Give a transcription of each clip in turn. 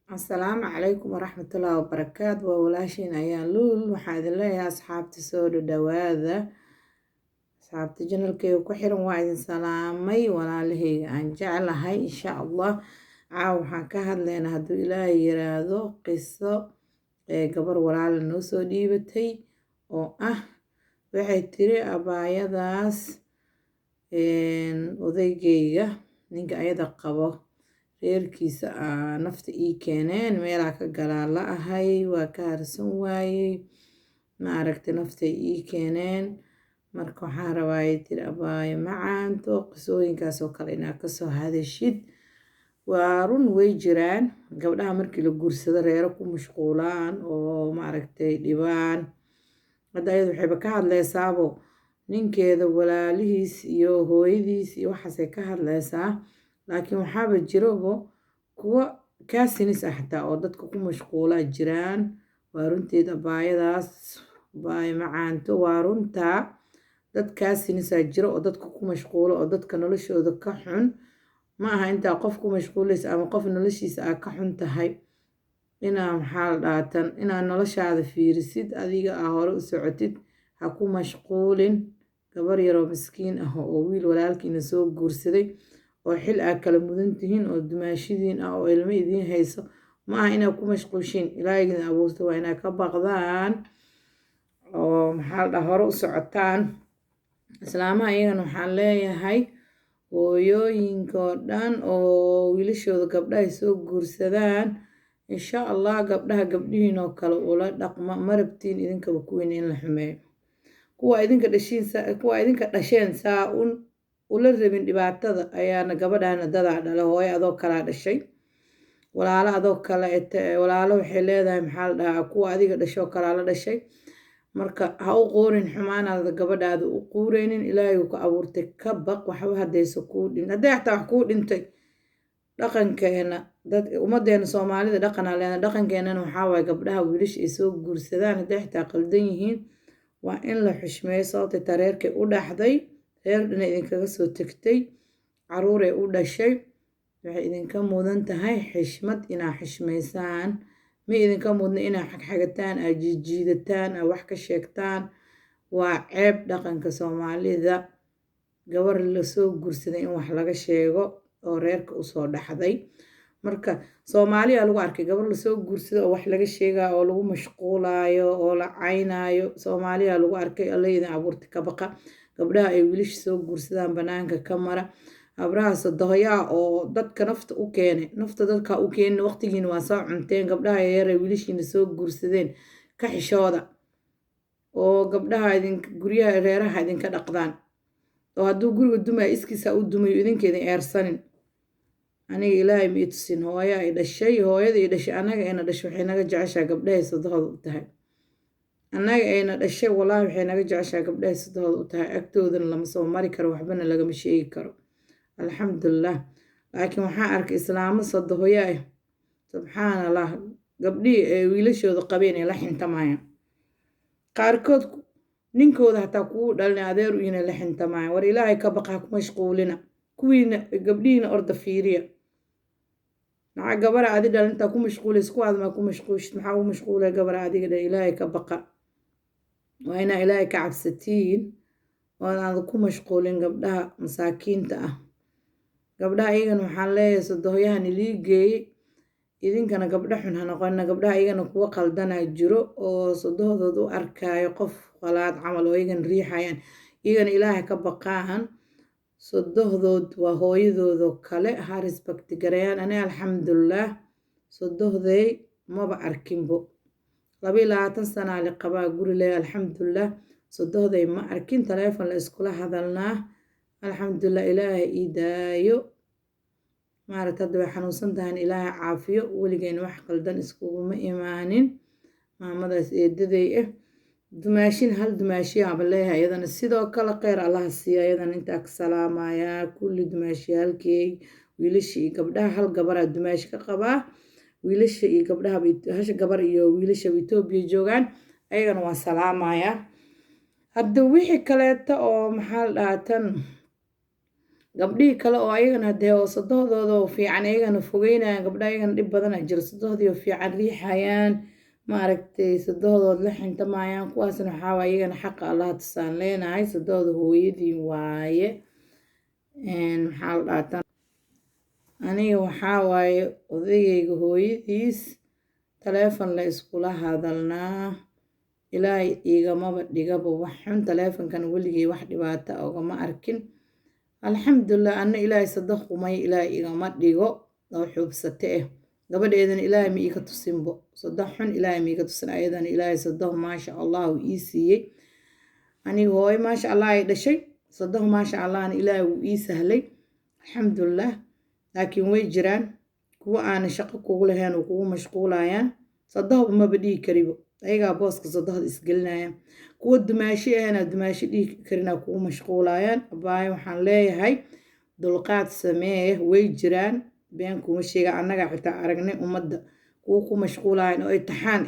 Asalaamu calaykum waraxmatullaahi wabarakaatu. Waa walaashiin ayaan luul. Waxaa idin leeyahay asxaabta soo dhawaada. Asxaabta janalkeyga ku xiran waa idin salaamay. Walaalaheyga aan jeclahay insha Allah. Caawa waxaan ka hadlaynaa hadduu Ilaahay yiraahdo qiso gabar walaal noo soo dhiibatay oo waxay tiri abaayadaas odaygeyga ninka ayada qabo reerkiisa nafta ii keeneen meelaa ka galaa la ahay waa ka harsan waayey ma aragtay naftay ii keeneen marka waxaan rabaa tiri abaayo macaanto qisooyinkaas oo kale inaad kasoo hadashid. waa run way jiraan gabdhaha markii la guursado reero ku mashquulaan oo ma aragtay dhibaan. hadda ayada waxayba ka hadlaysaabo ninkeeda walaalihiis iyo hooyadiis iyo waxaasay ka hadlaysaa. laakiin waxaaba jirabo kuwa kaasinis xataa oo dadka ku mashquulaa jiraan. waa runteed abaayadaas abaayo macaanto waa runtaa dad kaasinisaa jiro oo dadka ku mashquulo oo dadka noloshooda ka xun. ma aha intaa qof ku mashquulaysa ama qof noloshiisa aa ka xun tahay inaa maxaa la dhaatan inaa noloshaada fiirisid adiga hore u socotid. ha ku mashquulin gabar yaroo miskiin oo wiil walaalkiina soo guursaday oo xil aa kala mudan tihiin oo dumaashidiin oo ilmo idiin hayso. ma aha inaad ku mashquushiin ilaahaygiina abuurta waa inaad ka baqdaan oo maxaa la dhaha hore u socotaan. islaamaha iyagana waxaan leeyahay hooyooyinka oo dhan oo wiilashooda gabdhahay soo guursadaan insha Allah gabdhaha gabdhihiin oo kale ula dhaqma ma rabtiin idinkaba kuwiin in la xumeeyo. kuwa idinka dhasheen saa ula rabin dhibaatada ayaana gabadhaana dadaa dhala hooyo adoo kalaa dhashay walaalo adoo kale walaalo waxay leedahay maxaa la dhahaa kuwa adiga dhashoo kalaa la dhashay. marka ha u quurin xumaanaada gabadhaada u quureynin ilaahay uu ka abuurtay ka baq waxba haddaysa kuu dhin hadday xataa wax kuu dhintay dhaqankeena dad ummadeena soomaalida dhaqanaa leena dhaqankeenana waxaa waaye gabdhaha wiilasha ay soo guursadaan hadday xataa qaldan yihiin waa in la xushmeeyo sababtay tareerkay u dhaxday reer dhina idinkaga soo tegtay caruuray u dhashay waxay idinka mudan tahay xishmad inaa xishmaysaan. ma idinka mudna inaa xagxagataan aa jiijiidataan aa wax ka sheegtaan waa ceeb dhaqanka soomaalida. gabar lasoo guursaday in wax laga sheego oo reerka usoo dhaxday marka soomaaliya lagu arkay gabar lasoo guursado oo wax laga sheegaa oo lagu mashquulaayo oo la caynaayo soomaaliya lagu arkay alla idin abuurtay ka baqa. gabdhaha ay wiilasha soo guursadaan banaanka ka mara abraha sadohoyaa oo dadka nafta u keenay nafta dadka u keenin waqtigiina waa soo cunteen gabdhaha yaryar wiilashiina soo guursadeen ka xishooda oo gabdhaha guryaha reeraha idinka dhaqdaan oo hadduu guriga dumaya iskiisa u dumayo idinkeedin eersanin. aniga ilaahay ma i tusin hooyo ay dhashay hooyada i dhashay annaga ayna dhashay waxay naga jeceshaa gabdhahay sadahooda u tahay annaga ayna dhashay wallaahi waxay naga jeceshaa gabdhahay sadahooda u tahay agtoodana lama soo mari karo waxbana lagama sheegi karo alxamdulilah. laakiin waxaan arkay islaamo sadahoyo subxaan allah gabdhihii ay wiilashooda qabeen ee la xintamayaan qaarkood ninkooda hataa kugu dhalin adeer u ina la xintamayaan. war ilaahay ka baqa ku mashquulina kuwiina gabdhihiina orda fiiriya maxaa gabara adi dhalintaa ku mashquulaysa kuwaad maa ku mashquushid maxaa u mashquulay gabara adiga dha ilaahay ka baqa waa inaa ilaahay ka cabsatiin oo aad ku mashquulin gabdhaha masaakiinta gabdhaha iyagana waxaan leeyahay sadohoyahan ilii geeyey idinkana gabdha xun ha noqonina gabdhaha iyagana kuwa qaldanaa jiro oo sadahoodood u arkaayo qof qalaad camal oo iyagana riixayaan iyagana ilaahay ka baqaan sadohdood waa hooyadoodo kale ha respecti garayaan. ani alxamdulilah sadohday maba arkinbo 22 sanaa li qabaa guri leh alxamdulilah sadohday ma arkin taleefon la iskula hadalnaa alxamdulilah ilaahay ii daayo maaragta hadda way xanuunsan tahan ilaahay caafiyo weligeen wax qaldan iskuguma imaanin maamadaas eedaday dumaashin hal dumaashiyaaba leeyahay iyadana sidoo kale kheyr allaha siiya iyadana intaa ka salaamayaa kulli dumaashiyaalkeey wiilasha iyo gabdhaha hal gabaraa dumaashi ka qabaa wiilasha iyo gabdhaha hasha gabar iyo wiilasha Itoobiya joogaan ayagana waan salaamayaa. hadda wixii kaleeto oo maxaa la dhahaa tan gabdhihii kale oo ayagana dee oo sadohdooda oo fiican ayagana fogeynayaan gabdha ayagana dhib badana jiro sadohdii oo fiican riixayaan maaragtay sadohdood la xintamayaan kuwaasna waxaa waaye ayagana xaqa allaha tusaan leenahay sadohda hooyadii waaye maxaa la dhaatan aniga waxaa waaye odagayga hooyadiis taleefon la iskula hadalnaa ilaahay igamaba dhigaba wax xun taleefonkan weligay wax dhibaata ogama arkin alxamdulilah anna ilaahay sadaq qumay ilaahay igama dhigo oo xuubsate gabadheedana ilaahay ma iiga tusinbo sadaq xun ilaahay ma iiga tusin ayadana ilaahay sadaq maasha allah uu ii siiyey aniga hooyo maasha allah ay dhashay sadaq maasha allahna ilaahay wuu ii sahlay alxamdulilah laakiin way jiraan kuwa aana shaqo kugu lahayn oo kugu mashquulayaan sadaqba maba dhihi karibo ayagaa booska sadaqda isgelinayaan kuwa dumaashi ahna dumaashi dhihi karinaa kugu mashquulayaan abaayo waxaan leeyahay dulqaad samee way jiraan been kuma sheega annaga xitaa aragnay ummadda kuwa ku mashquulayaan oo imtixaan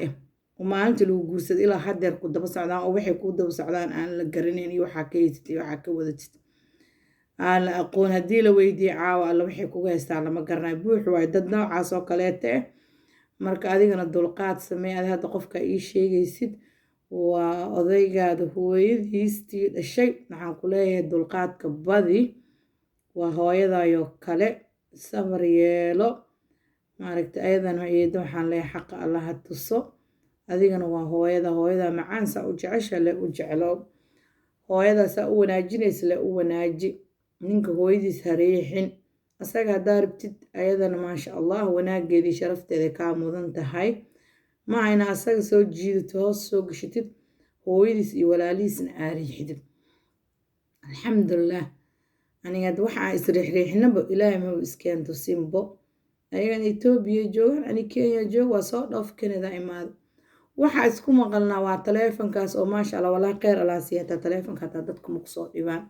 oo maalinta lagu guursado ilaa hadeer ku daba socdaan oo waxay ku daba socdaan aan la garanayn iyo waxaa ka haysatay iyo waxaa ka wadatid aan la aqoon haddii la weydiiyo caawa alla waxay kugu haystaan lama garanayo buux waayo dad noocaas oo kaleeta marka adigana dulqaad samee ad hadda qofka ii sheegaysid waa odaygaada hooyadiistii dhashay waxaan ku leeyahay dulqaadka badi waa hooyadayoo kale sabar yeelo maaragta ayadana eedo waxaan leeyahay xaqa allaha tuso adigana waa hooyada macaan saa u jecesha le u jeclo hooyada saa u wanaajinaysa le u wanaaji ninka hooyadiis hareexin asaga haddaa rabtid ayadana maasha allah wanaageedii sharafteeda kaa mudan tahay ma ina asaga soo jiidato hoos soo gashatid hooyadiis iyo walaalihiisna aariixidid alxamdulilah aniga waxaa isriixriixnaba ilaahay ma iskeento simbo ayagan etoobiya joogaan ani kenya joog waa soo dhoof kanada imaado waxaa isku maqalnaa waa taleefonkaas oo maasha allah walaa kheyr allah siiya hataa taleefonka hataa dadka ma kusoo dhibaan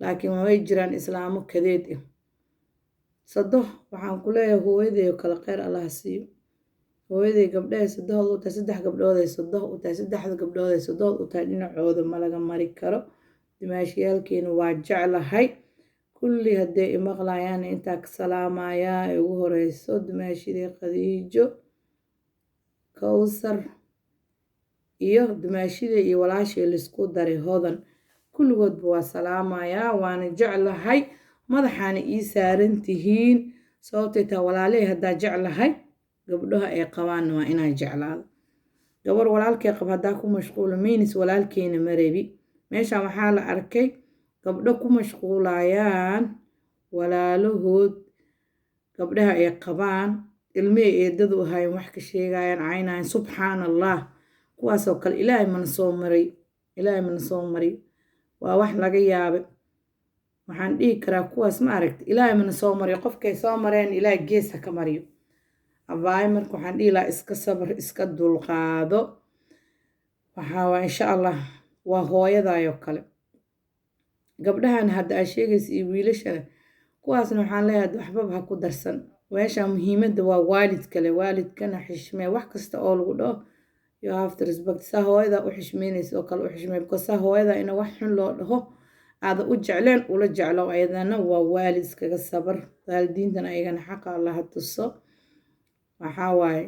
laakiin way jiraan islaamo kadeed sado waxaan ku leeyahay hooyaday oo kale kheyr allah siiyo hooyaday gabdhahay sadood u tahay saddex gabdhood ay sado u tahay saddexda gabdhood ay sadood u tahay dhinacooda ma laga mari karo dimaashiyaalkeena waa jeclahay kulli hadday imaqlayaan intaa ka salaamayaa ay ugu horeyso dimaashidii khadiijo kowsar iyo dimaashidii iyo walaashii laisku daray hodan kulligoodba waa salaamayaa waana jeclahay madaxaana ii saaran tihiin sababtay taa walaaley haddaa jeclahay gabdhaha ay qabaanna waa inaa jeclaado gabar walaalkay qab haddaa ku mashquulo maynis walaalkeena marebi meeshaan waxaa la arkay gabdho ku mashquulayaan walaalahood gabdhaha ay qabaan ilmihii eedadu ahayn wax ka sheegayaan caynayan subxaan allah kuwaasoo kale ilaahay mana soo maray waa wax laga yaabe waxaan dhihi karaa kuwaas ma aragta ilaahay mana soo mariyo qofkay soo mareen ilaahay gees ha ka mariyo abaayo marka waxaan dhihi lahaa iska sabar iska dulqaado waxaa waa insha allah waa hooyadayoo kale gabdhahan hadda aa sheegaysa iyo wiilashana kuwaasna waxaan leeyahay waxbaba ha ku darsan meesha muhiimadda waa waalidkale waalidkana xishmee wax kasta oo lagu dhaho you have to respect saa hooyada u xishmeynaysa oo kale u xishmee because saa hooyada ina wax xun loo dhaho aada u jecleen ula jeclo ayadana waa waalid iskaga sabar waalidiintana ayagana xaqa allaha tuso waxaa waaye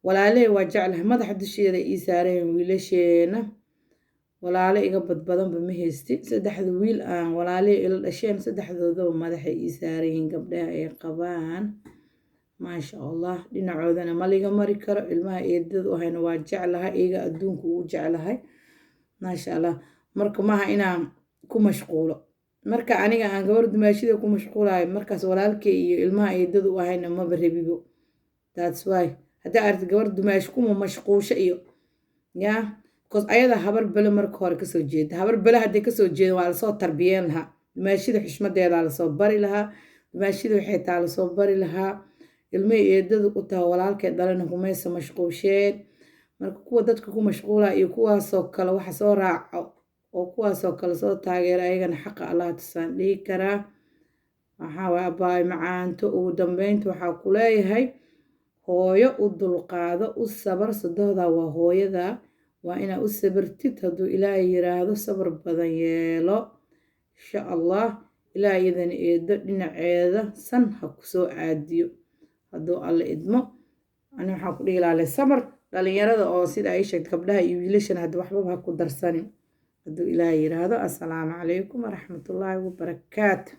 walaaley waa jeclahay madaxa dusheeda ii saareen wiilasheena walaale iga badbadanba ma haysti saddexda wiil aan walaaley ila dhasheen saddexdoodaba madaxay ii saarayihiin gabdhaha ay qabaan maasha allah dhinacoodana ma liga mari karo ilmaha eedadu ahayna waa jeclahay iyaga adduunka ugu jeclahay maasha allah marka maaha inaan ku mashquulo marka aniga aan gabar dumaashida ku mashquulayo markaas walaalkay iyo ilmaha eedadu ahayna maba rabibo that's why haddaa aragtid gabar dumaash kuma mashquusho iyo yaa because ayada habar bele marka hore kasoo jeeda habar bele hadday kasoo jeeda waa lasoo tarbiyeen lahaa dumaashida xushmadeedaa lasoo bari lahaa dumaashida waxay taa lasoo bari lahaa ilmihii eedadu u taha walaalkay dhalana kumaysa mashquusheen marka kuwa dadka ku mashquulaa iyo kuwaasoo kale waxa soo raaco oo kuwaasoo kale soo taageera ayagana xaqa allah tusaan dhihi karaa waxaa waay abaay macaanto ugu dambeynta waxaa ku leeyahay hooyo u dulqaado u sabar sadohdaa waa hooyadaa waa inaa u sabartid hadduu ilaahay yiraahdo sabar badan yeelo insha allah ilaa iyadan eedo dhinaceeda san ha kusoo aadiyo hadduu alla idmo ani waxaan ku dhihi lahaa samar dhalinyarada oo sida ay sheegtay gabdhaha iyo wiilashan hadda waxbaba ha ku darsanin hadduu ilaahay yiraahdo assalaamu calaykum waraxmatullaahi wabarakaatu